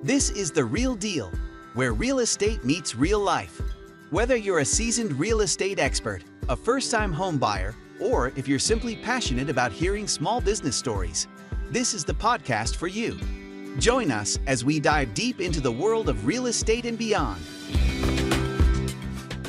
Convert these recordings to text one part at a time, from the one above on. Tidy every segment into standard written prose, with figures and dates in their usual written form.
This is The Real Deal, where real estate meets real life. Whether you're a seasoned real estate expert, a first-time home buyer, or if you're simply passionate about hearing small business stories, this is the podcast for you. Join us as we dive deep into the world of real estate and beyond.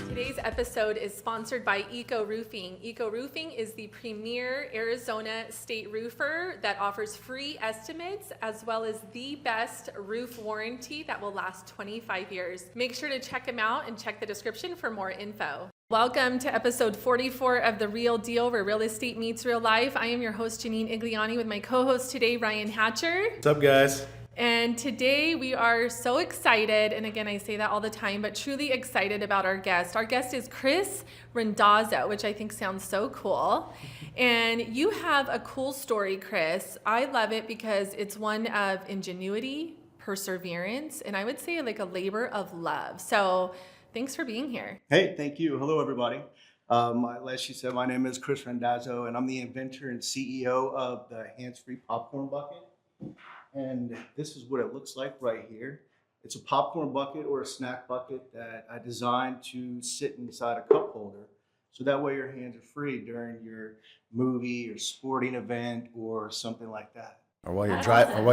Today's episode is sponsored by Eco Roofing. Eco Roofing is the premier Arizona state roofer that offers free estimates as well as the best roof warranty that will last 25 years. Make sure to check them out and check the description for more info. Welcome to episode 44 of The Real Deal, where real estate meets real life. I am your host, Jeanine Igliani, with my co-host today, Ryan Hatcher. What's up, guys? And today we are so excited, and again, I say that all the time, but truly excited about our guest. Our guest is Chris Randazzo, which I think sounds so cool. And you have a cool story, Chris. I love it because it's one of ingenuity, perseverance, and I would say like a labor of love. So thanks for being here. Hey, thank you. Hello, everybody. As she said, my name is Chris Randazzo, and I'm the inventor and CEO of the Hands-Free Popcorn Bucket. And this is what it looks like right here. It's a popcorn bucket or a snack bucket that I designed to sit inside a cup holder. So that way your hands are free during your movie or sporting event or something like that. Or while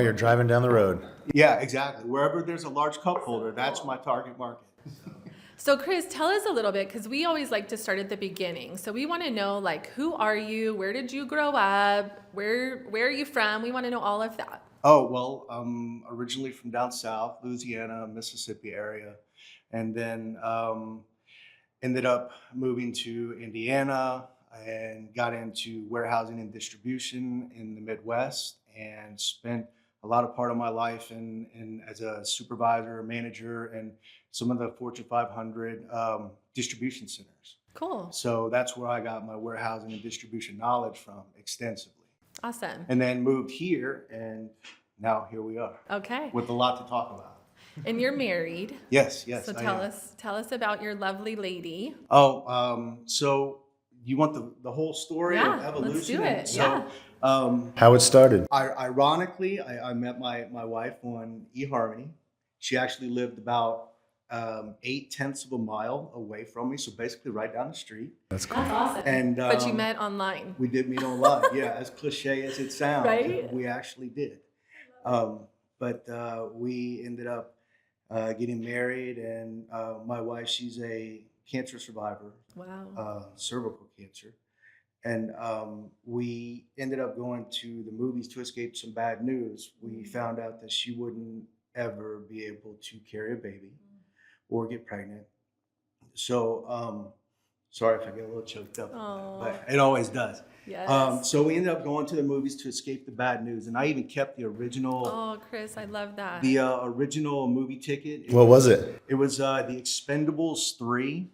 you're driving down the road. Yeah, exactly. Wherever there's a large cup holder, that's my target market. So Chris, tell us a little bit, because we always like to start at the beginning. So we want to know, like, who are you? Where did you grow up? Where are you from? We want to know all of that. Oh, well, I'm originally from down south, Louisiana, Mississippi area, and then ended up moving to Indiana and got into warehousing and distribution in the Midwest, and spent a lot of part of my life in as a supervisor, manager, and some of the Fortune 500 distribution centers. Cool. So that's where I got my warehousing and distribution knowledge from extensively. Awesome. And then moved here, and now here we are. Okay. With a lot to talk about. And you're married. Yes. So tell us about your lovely lady. So you want the whole story of evolution? Let's do it. How it started. Ironically, I met my wife on eHarmony. She actually lived about 0.8 of a mile away from me, so basically right down the street. That's cool. That's awesome. And but you met online. We did meet online. Yeah, as cliche as it sounds, right? We actually did. But we ended up getting married, and my wife, she's a cancer survivor. Wow. Cervical cancer. And we ended up going to the movies to escape some bad news. We found out that she wouldn't ever be able to carry a baby or get pregnant. So, sorry if I get a little choked up, but it always does. Yes. So we ended up going to the movies to escape the bad news. And I even kept the original. Oh, Chris, I love that. The original movie ticket. What was it? It was The Expendables 3.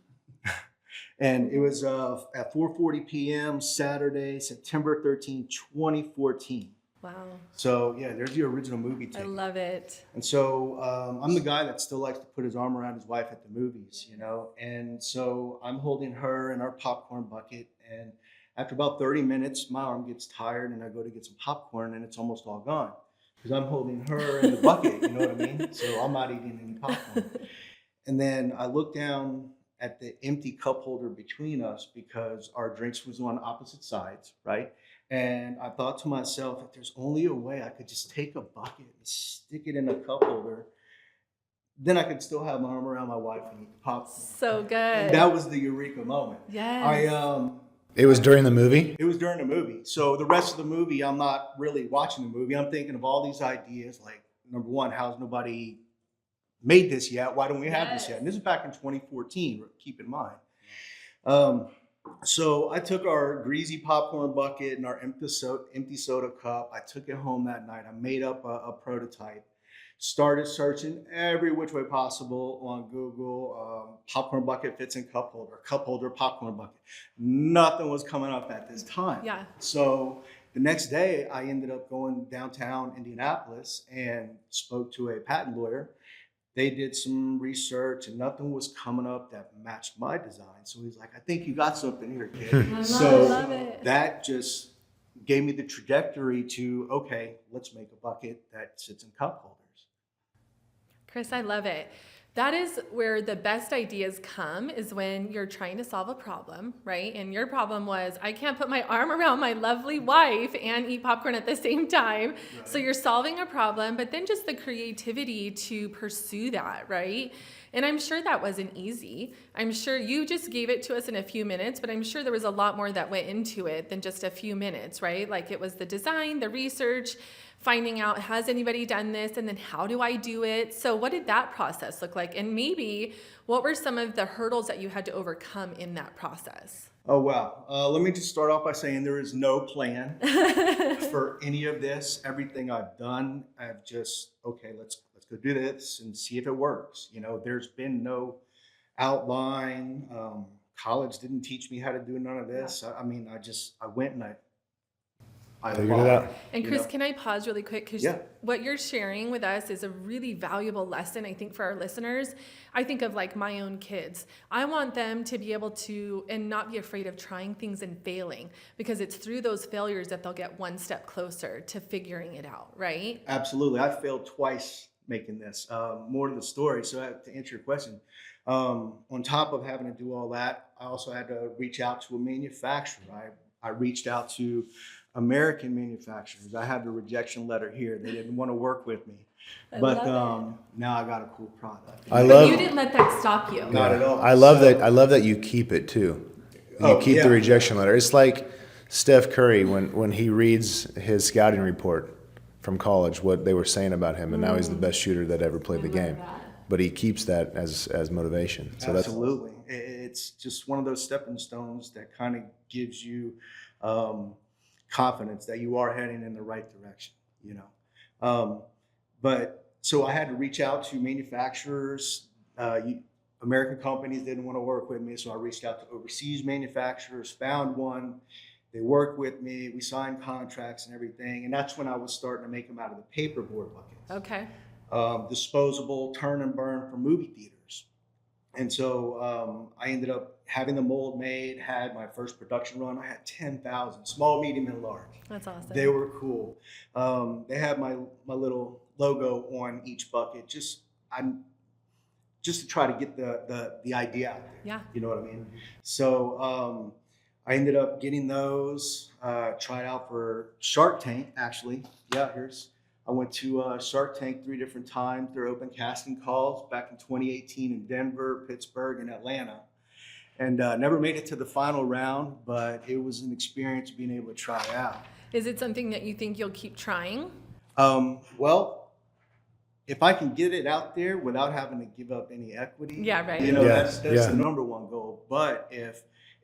And it was at 4:40 p.m. Saturday, September 13, 2014. Wow. So yeah, there's the original movie ticket. I love it. And so I'm the guy that still likes to put his arm around his wife at the movies, you know. And so I'm holding her in our popcorn bucket, and after about 30 minutes, my arm gets tired, and I go to get some popcorn, and it's almost all gone because I'm holding her in the bucket. You know what I mean? So I'm not eating any popcorn. And then I look down at the empty cup holder between us because our drinks was on opposite sides, right? And I thought to myself, if there's only a way I could just take a bucket and stick it in a cup holder, then I could still have my arm around my wife and eat the popcorn. So good. And that was the eureka moment. Yes. It was during the movie? It was during the movie. So the rest of the movie, I'm not really watching the movie. I'm thinking of all these ideas, like, number one, how's nobody made this yet? Why don't we have this yet? And this is back in 2014, keep in mind. So I took our greasy popcorn bucket and our empty soda cup. I took it home that night. I made up a prototype. Started searching every which way possible on Google. Popcorn bucket fits in cup holder, popcorn bucket. Nothing was coming up at this time. Yeah. So the next day, I ended up going downtown Indianapolis and spoke to a patent lawyer. They did some research and nothing was coming up that matched my design. So he's like, I think you got something here, kid. Love it. That just gave me the trajectory to, okay, let's make a bucket that sits in cup holders. Chris, I love it. That is where the best ideas come, is when you're trying to solve a problem, right? And your problem was, I can't put my arm around my lovely wife and eat popcorn at the same time. Right. So you're solving a problem, but then just the creativity to pursue that, right? And I'm sure that wasn't easy. I'm sure you just gave it to us in a few minutes, but I'm sure there was a lot more that went into it than just a few minutes, right? Like it was the design, the research, finding out, has anybody done this? And then how do I do it? So what did that process look like? And maybe what were some of the hurdles that you had to overcome in that process? Oh, wow. Let me just start off by saying there is no plan for any of this. Everything I've done, I've just, okay, let's go do this and see if it works. You know, there's been no outline. College didn't teach me how to do none of this. I mean, I went and I figured it out. And Chris, can I pause really quick? Because what you're sharing with us is a really valuable lesson, I think, for our listeners. I think of like my own kids. I want them to be able to, and not be afraid of trying things and failing, because it's through those failures that they'll get one step closer to figuring it out, right? Absolutely. I failed twice making this. More to the story. So to answer your question, on top of having to do all that, I also had to reach out to a manufacturer. I reached out to American manufacturers. I have the rejection letter here. They didn't want to work with me, but now I got a cool product. You didn't let that stop you. Not at all. I love that you keep it too. You keep the rejection letter. It's like Steph Curry when he reads his scouting report from college, what they were saying about him, and now he's the best shooter that ever played the game. But he keeps that as motivation. So absolutely, it's just one of those stepping stones that kind of gives you confidence that you are heading in the right direction, you know. But so I had to reach out to manufacturers. American companies didn't want to work with me, so I reached out to overseas manufacturers, found one. They worked with me. We signed contracts and everything, and that's when I was starting to make them out of the paperboard buckets. Okay. Disposable, turn and burn for movie theaters. And so I ended up having the mold made, had my first production run. I had 10,000, small, medium, and large. That's awesome. They were cool. They had my little logo on each bucket, just to try to get the idea out there. Yeah. You know what I mean? So I ended up getting those, tried out for Shark Tank, actually. Yeah, I went to Shark Tank 3 different times. Their open casting calls back in 2018 in Denver, Pittsburgh, and Atlanta. And never made it to the final round, but it was an experience being able to try out. Is it something that you think you'll keep trying? Well, if I can get it out there without having to give up any equity, yeah, right. You know, that's the number one goal. But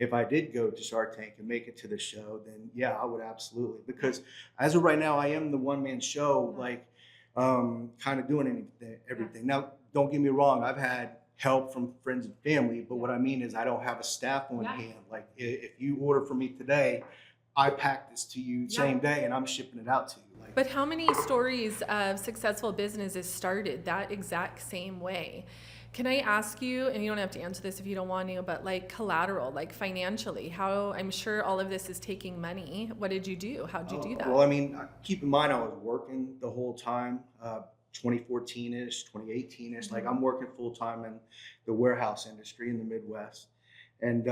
if I did go to Shark Tank and make it to the show, then yeah, I would absolutely. Because as of right now, I am the one-man show, like kind of doing everything. Now, don't get me wrong, I've had help from friends and family, but what I mean is I don't have a staff on hand. Like if you order from me today, I pack this to you same day and I'm shipping it out to you. Like, but how many stories of successful businesses started that exact same way? Can I ask you, and you don't have to answer this if you don't want to, but like collateral, like financially, how, I'm sure all of this is taking money. What did you do? How did you do that? Well, I mean, keep in mind I was working the whole time, 2014-ish, 2018-ish. Like I'm working full time in the warehouse industry in the Midwest and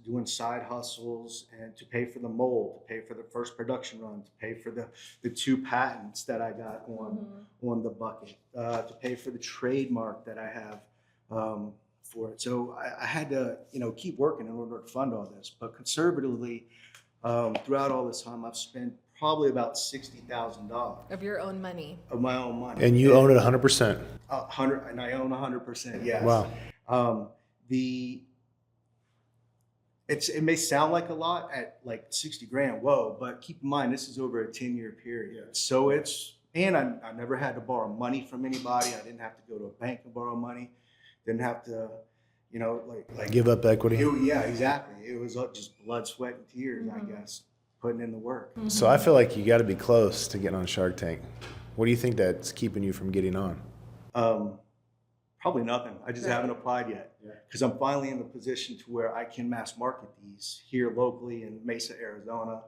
doing side hustles and to pay for the mold, to pay for the first production run, to pay for the 2 patents that I got on the bucket, to pay for the trademark that I have for it. So I had to, keep working in order to fund all this. But conservatively, throughout all this time, I've spent probably about $60,000 of your own money. Of my own money. And you own it 100%. 100, and I own 100%. Yes. Wow. It may sound like a lot at like 60 grand. Whoa, but keep in mind this is over a 10-year period. So I never had to borrow money from anybody. I didn't have to go to a bank and borrow money. Didn't have to, like give up equity. Yeah, exactly. It was just blood, sweat, and tears. I guess putting in the work. So I feel like you got to be close to getting on Shark Tank. What do you think that's keeping you from getting on? Probably nothing. I just haven't applied yet because I'm finally in the position to where I can mass market these here locally in Mesa, Arizona.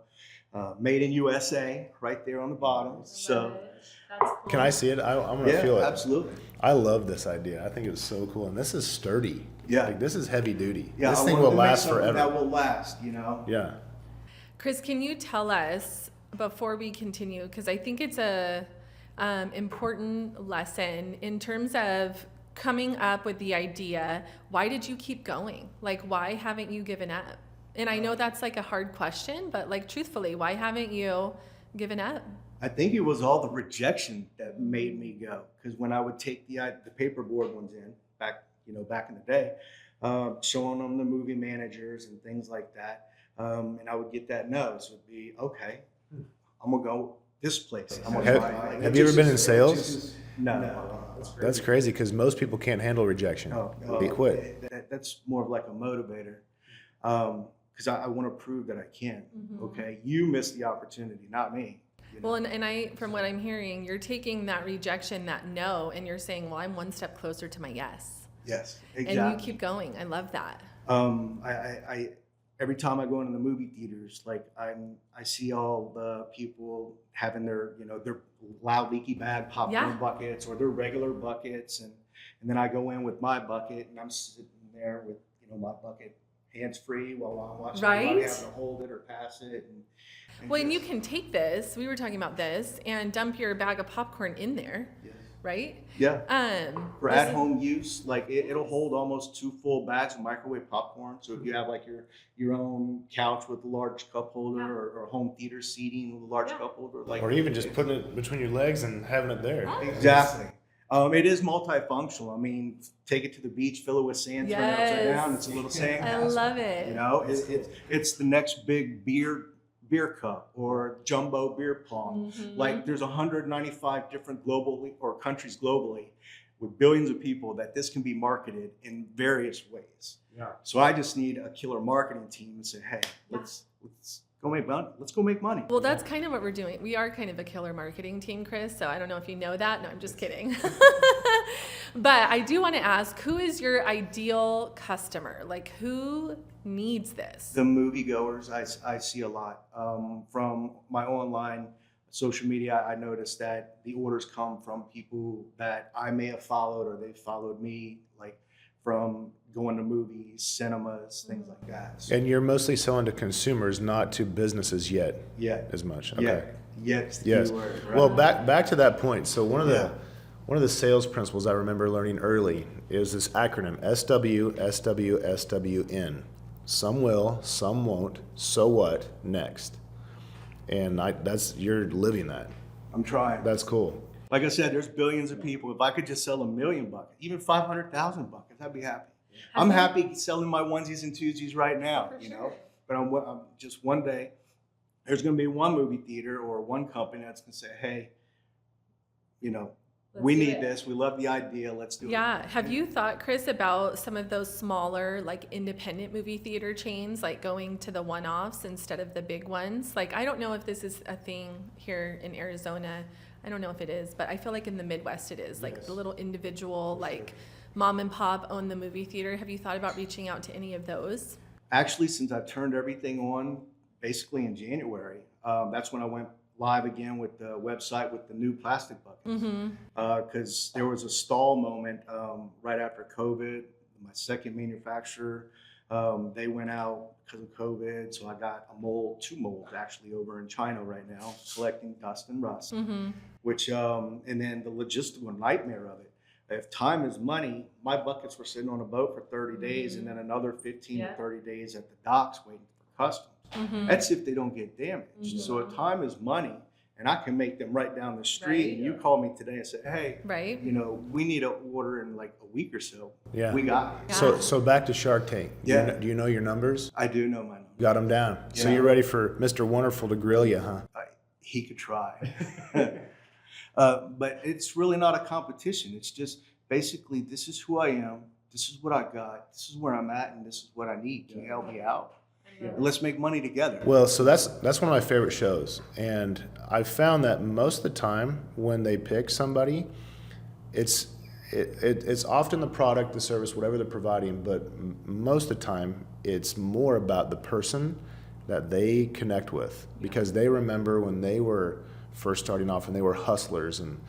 Made in USA, right there on the bottom. So, that's cool. Can I see it? I'm gonna feel it. Absolutely. I love this idea. I think it was so cool. And this is sturdy. Yeah. Like, this is heavy duty. Yeah, this I thing wanted will to make last something forever. That will last, you know? Yeah. Chris, can you tell us before we continue, because I think it's a important lesson in terms of coming up with the idea, why did you keep going? Like, why haven't you given up? And I know that's like a hard question, but like, truthfully, why haven't you given up? I think it was all the rejection that made me go. Because when I would take the paperboard ones in back in the day, showing them the movie managers and things like that, and I would get that no. So it'd be okay. I'm gonna go this place. I'm gonna try. Have you ever been in sales? No. That's crazy because most people can't handle rejection. They quit. That's more of like a motivator. Because I want to prove that I can. Okay, you missed the opportunity, not me. You know? Well, and I, from what I'm hearing, you're taking that rejection, that no, and you're saying, well, I'm one step closer to my yes. Yes, exactly. And you keep going. I love that. I every time I go into the movie theaters, like I see all the people having their their loud leaky bag popcorn buckets or their regular buckets, and then I go in with my bucket and I'm sitting there with my bucket hands free while I'm watching everybody having to hold it or pass it. And you can take this, we were talking about this, and dump your bag of popcorn in there, right? Yeah. For at-home use, like it'll hold almost 2 full bags of microwave popcorn. So if you have like your own couch with a large cup holder or home theater seating with a large cup holder, like or even just putting it between your legs and having it there. Exactly. It is multifunctional. I mean, take it to the beach, fill it with sand, turn it upside down. It's a little sand castle. I love it. It's the next big beer cup or jumbo beer pong. Like there's 195 different countries globally with billions of people that this can be marketed in various ways. Yeah. So I just need a killer marketing team to say, hey, let's go make money. Let's go make money. Well, that's kind of what we're doing. We are kind of a killer marketing team, Chris. So I don't know if you know that. No, I'm just kidding. But I do want to ask, who is your ideal customer? Like, who needs this? The moviegoers I see a lot. From my online social media, I noticed that the orders come from people that I may have followed or they followed me, like from going to movies, cinemas, things like that. So, And you're mostly selling to consumers, not to businesses yet. As much. Okay. Yes. Yes. Keyword, right? Well, back to that point. So one of the sales principles I remember learning early is this acronym SWSWSWN. Some will, some won't. So what? Next. And you're living that. I'm trying. That's cool. Like I said, there's billions of people. If I could just sell 1 million buckets, even 500,000 buckets, I'd be happy. I'm happy selling my onesies and twosies right now, But I'm just one day, there's going to be one movie theater or one company that's going to say, hey, we need this. We love the idea. Let's do it. Yeah. Have you thought, Chris, about some of those smaller, like independent movie theater chains, like going to the one-offs instead of the big ones? Like, I don't know if this is a thing here in Arizona. I don't know if it is, but I feel like in the Midwest it is. Like the little individual, like mom and pop own the movie theater. Have you thought about reaching out to any of those? Actually, since I've turned everything on, basically in January, that's when I went live again with the website with the new plastic buckets. Because there was a stall moment right after COVID. My second manufacturer, they went out because of COVID. So I got two molds actually over in China right now, selecting dust and rust, which, and then the logistical nightmare of it. If time is money, my buckets were sitting on a boat for 30 days and then another 15 to 30 days at the docks waiting for customs. That's if they don't get damaged. So if time is money, and I can make them right down the street, and you call me today and say, hey, we need an order in like a week or so. Yeah. We got it. So back to Shark Tank. Do you know your numbers? I do know my numbers. Got them down. Yeah. So you're ready for Mr. Wonderful to grill you, huh? He could try. But it's really not a competition. It's just basically, this is who I am. This is what I got. This is where I'm at, and this is what I need. Can you help me out? Let's make money together. Well, so that's one of my favorite shows, and I've found that most of the time when they pick somebody, it's often the product, the service, whatever they're providing, but most of the time it's more about the person that they connect with, because they remember when they were first starting off and they were hustlers and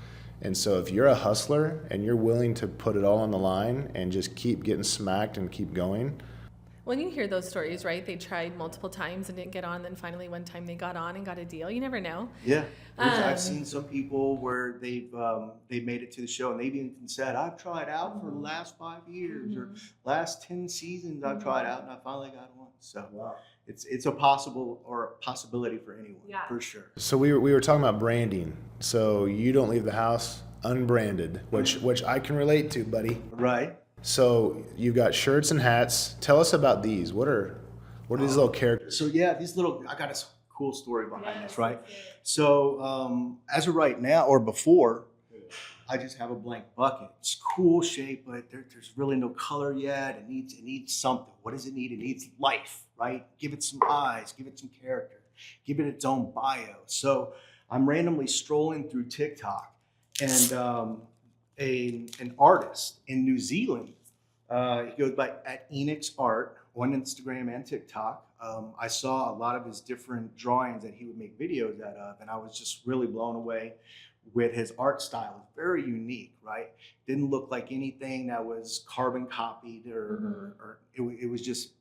And so if you're a hustler and you're willing to put it all on the line and just keep getting smacked and keep going. When you hear those stories, right? They tried multiple times and didn't get on. Then finally one time they got on and got a deal. You never know. Yeah. I've seen some people where they've made it to the show and they've even said, I've tried out for the last 5 years or last 10 seasons I've tried out and I finally got one. So it's a possibility for anyone, for sure. So we were talking about branding. So you don't leave the house unbranded, which I can relate to, buddy. Right. So you've got shirts and hats. Tell us about these. What are these little characters? So yeah, I got a cool story behind this, right? So as of right now or before, I just have a blank bucket. It's cool shape, but there's really no color yet. It needs something. What does it need? It needs life, right? Give it some eyes, give it some character, give it its own bio. So I'm randomly strolling through TikTok, and an artist in New Zealand, he goes by at Enix Art on Instagram and TikTok. I saw a lot of his different drawings that he would make videos out of, and I was just really blown away with his art style. It's very unique, right? Didn't look like anything that was carbon copied or it was just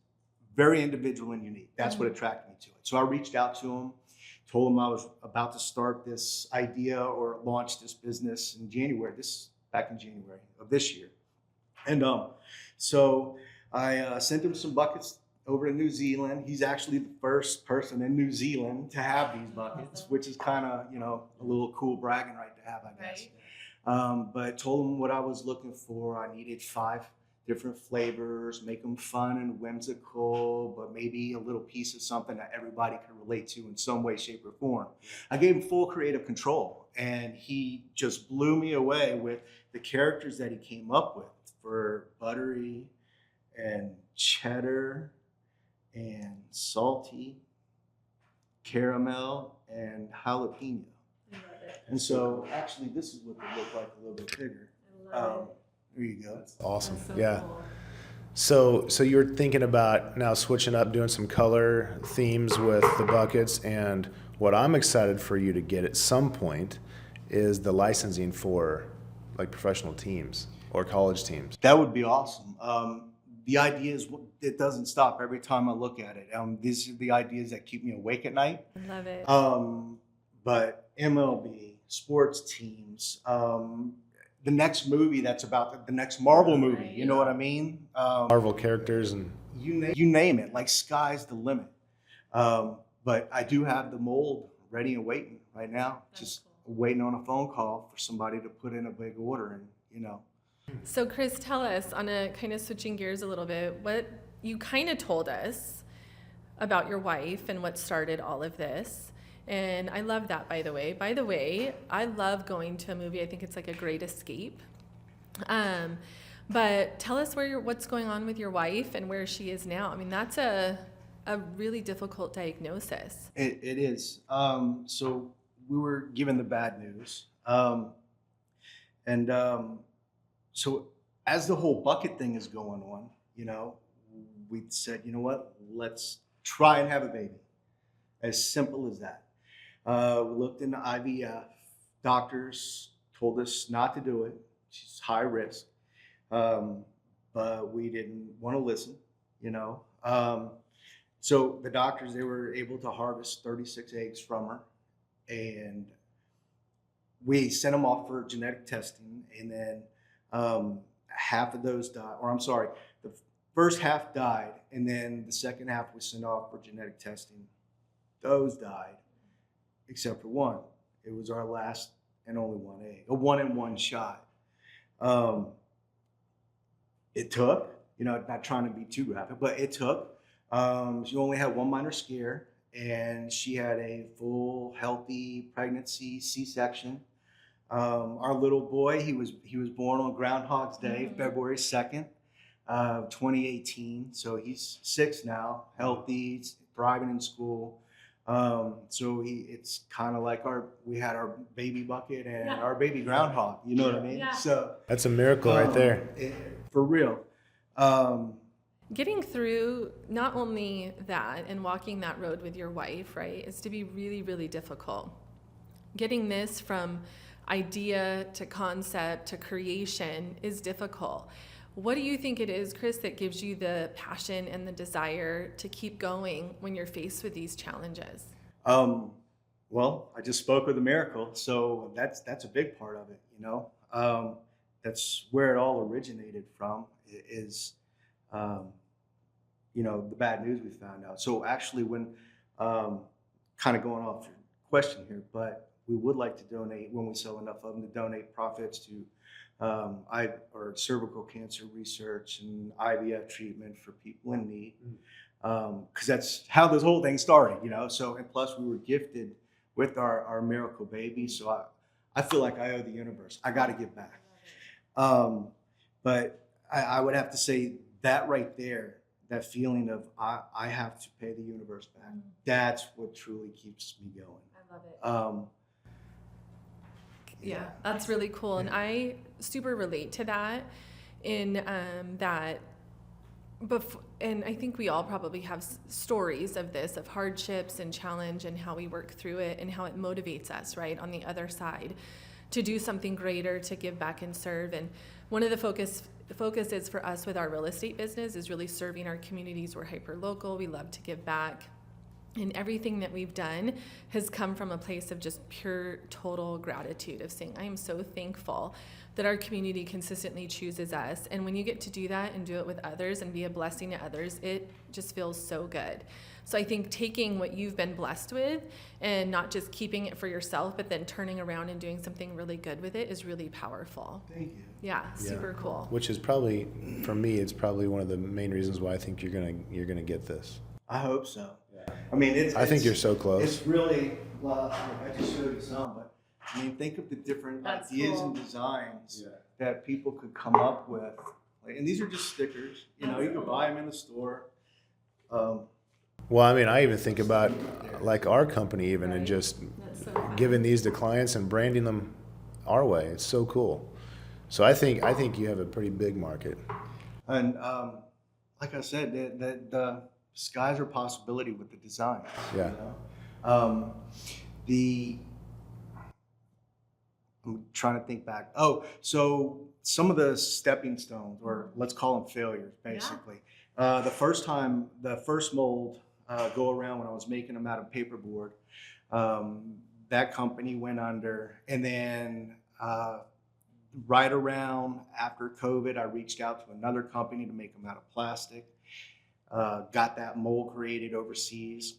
very individual and unique. That's what attracted me to it. So I reached out to him, told him I was about to start this idea or launch this business back in January of this year. And so I sent him some buckets over to New Zealand. He's actually the first person in New Zealand to have these buckets, which is kind of, a little cool bragging right to have, I guess. Right. But told him what I was looking for. I needed 5 different flavors, make them fun and whimsical, but maybe a little piece of something that everybody can relate to in some way, shape, or form. I gave him full creative control, and he just blew me away with the characters that he came up with for buttery and cheddar and salty, caramel, and jalapeno. I love it. And so actually this is what they look like a little bit bigger. I love it. There you go. That's awesome. That's so yeah. Cool. So you're thinking about now switching up, doing some color themes with the buckets, and what I'm excited for you to get at some point is the licensing for like professional teams or college teams. That would be awesome. The idea is it doesn't stop every time I look at it. These are the ideas that keep me awake at night. I love it. But MLB, sports teams, the next movie that's about the next Marvel movie, you know what I mean? Marvel characters and you name it, like sky's the limit. But I do have the mold ready and waiting right now, just waiting on a phone call for somebody to put in a big order and, So Chris, tell us, on a kind of switching gears a little bit, what you kind of told us about your wife and what started all of this. And I love that, by the way. By the way, I love going to a movie. I think it's like a great escape. But tell us what's going on with your wife and where she is now. I mean, that's a really difficult diagnosis. It is. So we were given the bad news. So as the whole bucket thing is going on, we said, you know what, let's try and have a baby. As simple as that. We looked into IVF. Doctors told us not to do it. She's high risk. But we didn't want to listen, So the doctors, they were able to harvest 36 eggs from her. And we sent them off for genetic testing. And then half of those died, the first half died, and then the second half we sent off for genetic testing. Those died, except for one. It was our last and only one egg, a 1-in-1 shot. It took, not trying to be too graphic, but it took. She only had one minor scare, and she had a full, healthy pregnancy, C-section. Our little boy, he was born on Groundhog's Day, February 2nd, 2018. So he's 6 now, healthy, thriving in school. So it's kind of like we had our baby bucket and our baby groundhog. You know what I mean? Yeah. So that's a miracle right there. For real. Getting through not only that and walking that road with your wife, right, is to be really, really difficult. Getting this from idea to concept to creation is difficult. What do you think it is, Chris, that gives you the passion and the desire to keep going when you're faced with these challenges? Well, I just spoke of the miracle, so that's a big part of it, you know. That's where it all originated from, is, you know, the bad news we found out. So actually, when, kind of going off your question here, but we would like to donate, when we sell enough of them, to donate profits to cervical cancer research and IVF treatment for people in need, because that's how this whole thing started, you know. So, and plus we were gifted with our miracle baby, so I feel like I owe the universe. I got to give back. But I would have to say that right there, that feeling of I have to pay the universe back. That's what truly keeps me going. I love it. Yeah, that's really cool. And I super relate to that in that, and I think we all probably have stories of this, of hardships and challenge and how we work through it and how it motivates us, right, on the other side to do something greater, to give back and serve. And one of the focuses for us with our real estate business is really serving our communities. We're hyper local. We love to give back. And everything that we've done has come from a place of just pure, total gratitude, of saying, I am so thankful that our community consistently chooses us. And when you get to do that and do it with others and be a blessing to others, it just feels so good. So I think taking what you've been blessed with and not just keeping it for yourself, but then turning around and doing something really good with it is really powerful. Thank you. Yeah, super cool. Which is probably, for me, it's probably one of the main reasons why I think you're gonna get this. I hope so. I mean, I think you're so close. It's really, well, I just showed you some, but I mean, think of the different That's ideas cool. and designs that people could come up with. Like, and these are just stickers, you know, you can buy them in the store. Well, I mean, I even think about like our company even, and just That's so fun. giving these to clients and branding them our way. It's so cool. So I think you have a pretty big market. And like I said, the skies are possibility with the designs. Yeah. You know? I'm trying to think back. Oh, so some of the stepping stones, or let's call them failures, basically. The first mold go around when I was making them out of paperboard, that company went under. And then right around after COVID, I reached out to another company to make them out of plastic. Got that mold created overseas.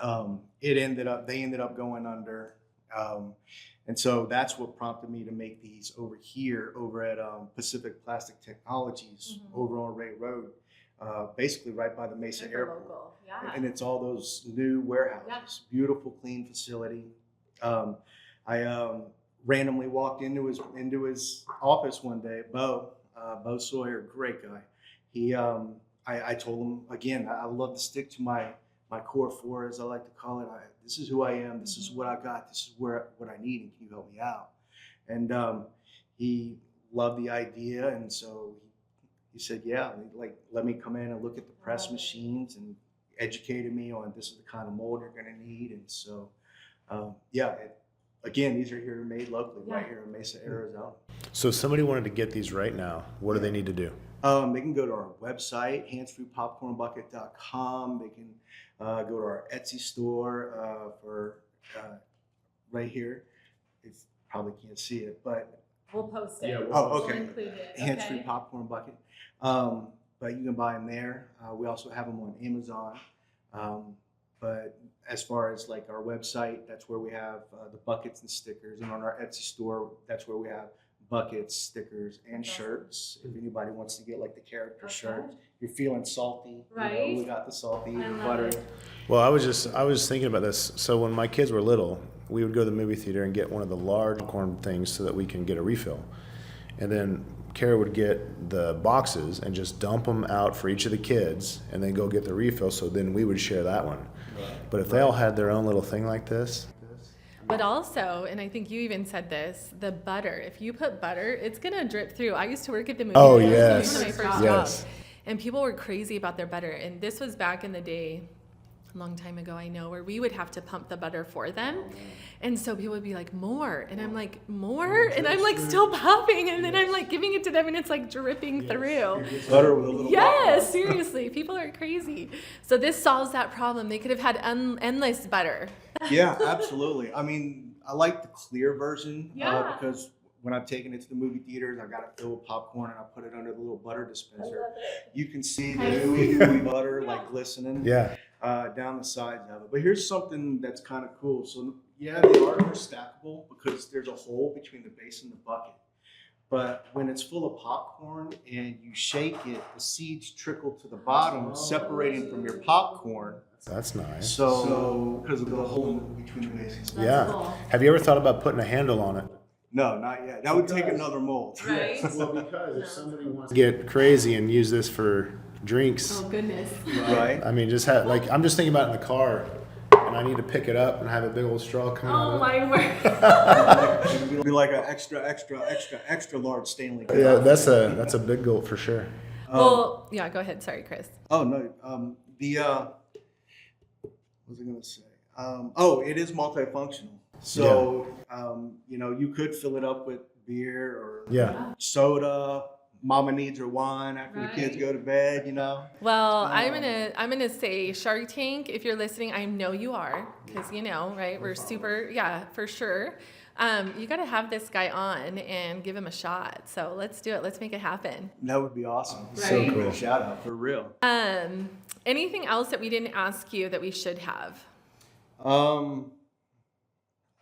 They ended up going under. And so that's what prompted me to make these over here, over at Pacific Plastic Technologies, over on Ray Road, basically right by the Mesa Airport. Local. Yeah. And it's all those new warehouses, beautiful, clean facility. I randomly walked into his office one day. Bo Sawyer, great guy. I told him, again, I love to stick to my core four, as I like to call it. This is who I am. This is what I got. This is what I need, and can you help me out? And he loved the idea, and so he said, yeah, like, let me come in and look at the press machines, and educated me on this is the kind of mold you're going to need. And so, again, these are here made locally, right here in Mesa, Arizona. So if somebody wanted to get these right now, what do they need to do? They can go to our website, handsfreepopcornbucket.com. They can go to our Etsy store for right here. You probably can't see it, but We'll post it. okay. We'll include it. Hands-free popcorn bucket. But you can buy them there. We also have them on Amazon. But as far as like our website, that's where we have the buckets and stickers. And on our Etsy store, that's where we have buckets, stickers, and shirts. If anybody wants to get like the character shirt, you're feeling salty, Right. You know, we got the salty I and love butter. it. Well, I was thinking about this. So when my kids were little, we would go to the movie theater and get one of the large corn things so that we can get a refill. And then Kara would get the boxes and just dump them out for each of the kids and then go get the refill. So then we would share that one. But if they all had their own little thing like this. But also, and I think you even said this, the butter. If you put butter, it's going to drip through. I used to work at the movie Oh, theater. yes. This was one of my first Yes. jobs. And people were crazy about their butter. And this was back in the day. a long time ago, I know, where we would have to pump the butter for them. And so people would be like, more. And I'm like, more? And I'm like still popping. And then I'm like giving it to them and it's like dripping through. Butter with a little Yes, seriously. People are crazy. So this solves that problem. They could have had endless butter. Yeah, absolutely. I mean, I like the clear version Yeah. because when I've taken it to the movie theaters, I got it filled with popcorn and I put it under the little butter dispenser. You can see the gooey butter like glistening down the sides of it. But here's something that's kind of cool. So yeah, they are stackable because there's a hole between the base and the bucket. But when it's full of popcorn and you shake it, the seeds trickle to the bottom, separating from your popcorn. That's nice. So because of the hole between the base and the bucket. Yeah. Cool. Have you ever thought about putting a handle on it? No, not yet. That would take another mold. Right? Well, because if somebody wants to get crazy and use this for drinks, Oh, goodness. Right? I mean, just have like I'm just thinking about it in the car, and I need to pick it up and have a big old straw coming out Oh, of it. my word. It'd be like an extra large Stanley cup. Yeah, that's a big gulp for sure. Well, yeah, go ahead. Sorry, Chris. Oh no. What was I gonna say? It is multifunctional. So you could fill it up with beer or Yeah. soda. Mama needs her wine after the kids Right. go to bed. Well, I'm gonna say Shark Tank. If you're listening, I know you are, because right? We're super, for sure. You got to have this guy on and give him a shot. So let's do it. Let's make it happen. That would be awesome. So Give it cool. a shout out for real. Anything else that we didn't ask you that we should have?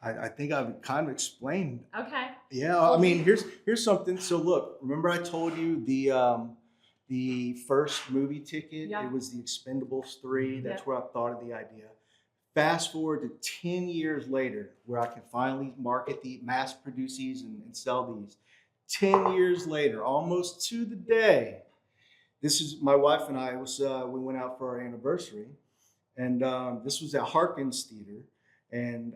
I think I've kind of explained. Okay. Yeah, I mean, here's something. So look, remember I told you the first movie ticket? Yeah. It was the Expendables 3. That's Yeah. where I thought of the idea. Fast forward to 10 years later, where I can finally mass produce these and sell these. 10 years later, almost to the day. This is my wife and I we went out for our anniversary, and this was at Harkins Theater. And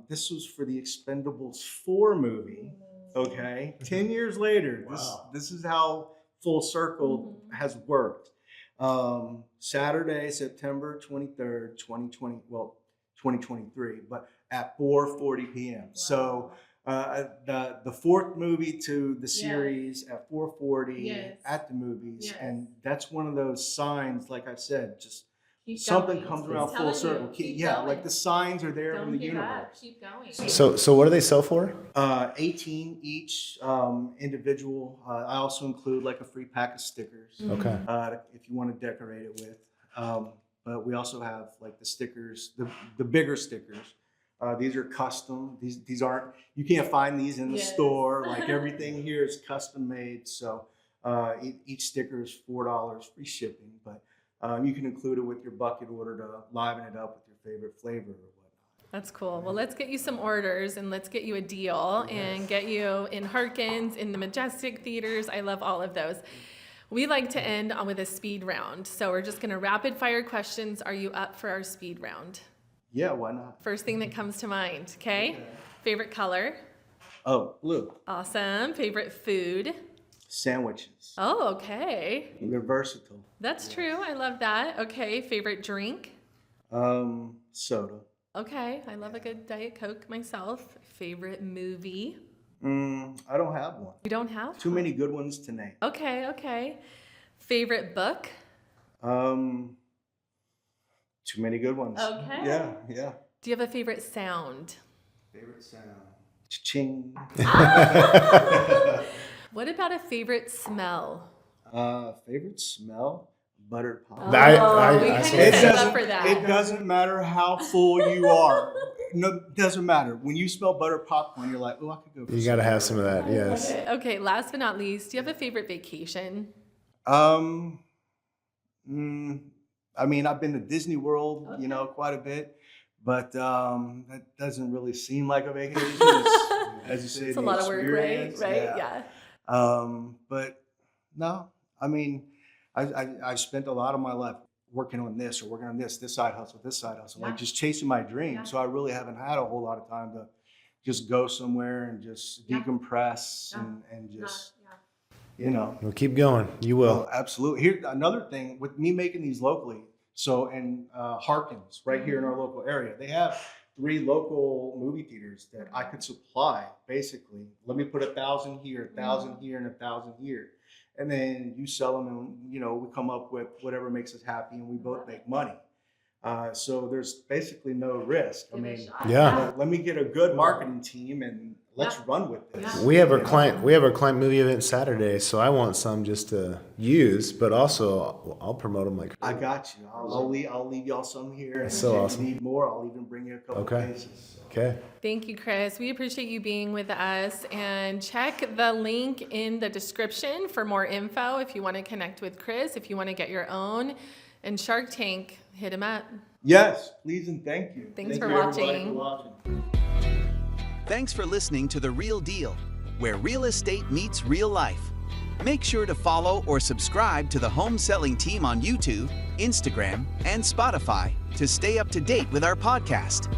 this was for the Expendables 4 movie, okay? 10 years later, this is how full circle has worked. Saturday, September 23rd, 2023, but at 4:40 p.m. Wow. So the fourth movie to the series at 4:40 Yes. at the movies. Yes. And that's one of those signs, like I said, just Keep something going. comes It's around full telling circle. you, keep Yeah, going. like the signs are there from Don't the give up. universe. Keep going. So what do they sell for? 18 each individual. I also include like a free pack of stickers Okay. if you want to decorate it with. But we also have like the stickers, the bigger stickers. These are custom. These aren't, you can't find these in the Yes. store. Like everything here is custom made. So each sticker is $4 free shipping. But you can include it with your bucket order to liven it up with your favorite flavor or whatnot. That's cool. Well, let's get you some orders and let's get you a deal and get you in Harkins, in the Majestic theaters. I love all of those. We like to end on with a speed round. So we're just going to rapid fire questions. Are you up for our speed round? Yeah, why not? First thing that comes to mind, okay? Favorite color? Oh, blue. Awesome. Favorite food? Sandwiches. Oh, okay. They're versatile. That's true. I love that. Okay. Favorite drink? Soda. Okay. I love a good Diet Coke myself. Favorite movie? I don't have one. You don't have? Too many good ones to name. Okay, okay. Favorite book? Too many good ones. Okay. Yeah. Do you have a favorite sound? Favorite sound. Cha-ching. What about a favorite smell? Favorite smell? Buttered pop. Oh, I we kind see. of It set doesn't, up for that. it doesn't matter how full you are. No, it doesn't matter. When you smell buttered popcorn, you're like, oh, I could go for You got to have some of that. Yes. Okay, last but not least, do you have a favorite vacation? I mean, I've been to Disney World, quite a bit, but that doesn't really seem like a vacation. As you say, It's the a lot of work, right? experience. Right? Yeah. But no, I mean, I spent a lot of my life working on this or working on this side hustle, Yeah. like just chasing my dream. Yeah. So I really haven't had a whole lot of time to just go somewhere and just Yeah. decompress Yeah. and just, Yeah. Well, keep going. You will. Well, absolutely. Here, another thing with me making these locally. So, and Harkins, right here in our local area, they have 3 local movie theaters that I could supply. Basically, let me put 1,000 here, 1,000 here, and 1,000 here, and then you sell them, and we come up with whatever makes us happy, and we both make money. So there's basically no risk. I mean, Yeah. let me get a good marketing team and let's run with this. We have our client movie event Saturday, so I want some just to use, but also I'll promote them like I got you. I'll leave y'all some here. And so if awesome. you need more, I'll even bring you a couple Okay. cases. Okay. Thank you, Chris. We appreciate you being with us, and check the link in the description for more info if you want to connect with Chris, if you want to get your own. And Shark Tank, hit him up. Yes, please and thank you. Thanks Thank for you, everybody, watching. for watching. Thanks for listening to The Real Deal, where real estate meets real life. Make sure to follow or subscribe to the Home Selling Team on YouTube, Instagram, and Spotify to stay up to date with our podcast.